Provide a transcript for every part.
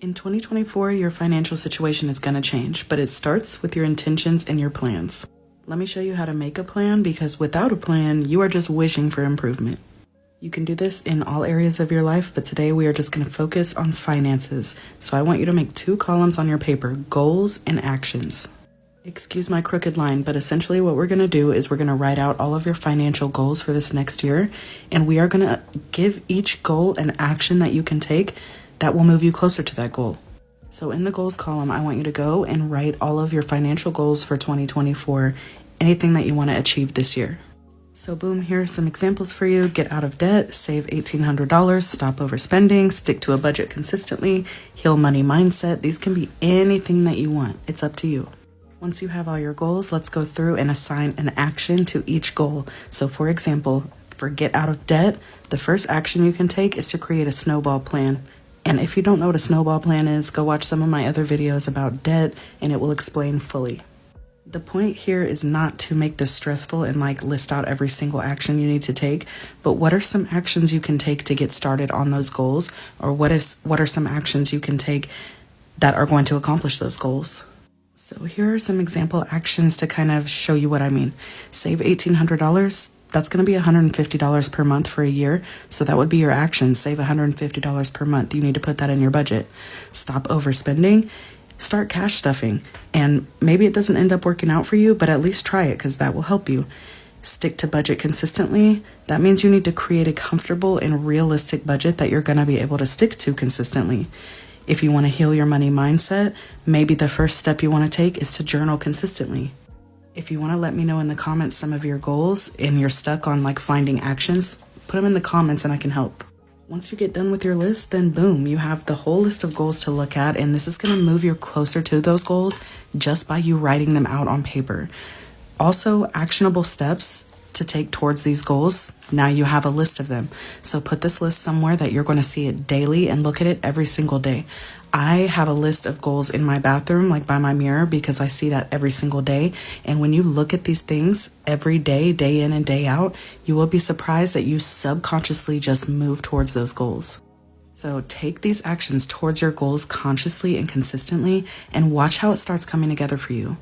In 2024, your financial situation is going to change, but it starts with your intentions and your plans. Let me show you how to make a plan, because without a plan, you are just wishing for improvement. You can do this in all areas of your life, but today we are just going to focus on finances. So I want you to make 2 columns on your paper, goals and actions. Excuse my crooked line, but essentially what we're going to do is we're going to write out all of your financial goals for this next year, and we are going to give each goal an action that you can take that will move you closer to that goal. So in the goals column, I want you to go and write all of your financial goals for 2024, anything that you want to achieve this year. So boom, here are some examples for you. Get out of debt, save $1,800, stop overspending, stick to a budget consistently, heal money mindset. These can be anything that you want. It's up to you. Once you have all your goals, let's go through and assign an action to each goal. So for example, for get out of debt, the first action you can take is to create a snowball plan. And if you don't know what a snowball plan is, go watch some of my other videos about debt and it will explain fully. The point here is not to make this stressful and list out every single action you need to take, but what are some actions you can take to get started on those goals? Or what are some actions you can take that are going to accomplish those goals? So here are some example actions to kind of show you what I mean. Save $1,800. That's going to be $150 per month for a year. So that would be your action. Save $150 per month. You need to put that in your budget. Stop overspending. Start cash stuffing. And maybe it doesn't end up working out for you, but at least try it because that will help you. Stick to budget consistently. That means you need to create a comfortable and realistic budget that you're going to be able to stick to consistently. If you want to heal your money mindset, maybe the first step you want to take is to journal consistently. If you want to let me know in the comments some of your goals and you're stuck on finding actions, put them in the comments and I can help. Once you get done with your list, then boom, you have the whole list of goals to look at, and this is going to move you closer to those goals just by you writing them out on paper. Also, actionable steps to take towards these goals. Now you have a list of them. So put this list somewhere that you're going to see it daily and look at it every single day. I have a list of goals in my bathroom, by my mirror, because I see that every single day. And when you look at these things every day, day in and day out, you will be surprised that you subconsciously just move towards those goals. So take these actions towards your goals consciously and consistently and watch how it starts coming together for you.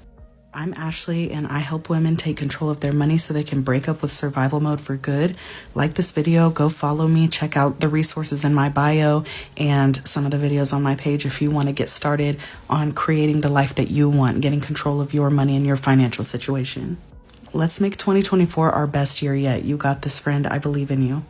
I'm Ashley, and I help women take control of their money so they can break up with survival mode for good. Like this video, go follow me, check out the resources in my bio and some of the videos on my page if you want to get started on creating the life that you want, getting control of your money and your financial situation. Let's make 2024 our best year yet. You got this, friend. I believe in you.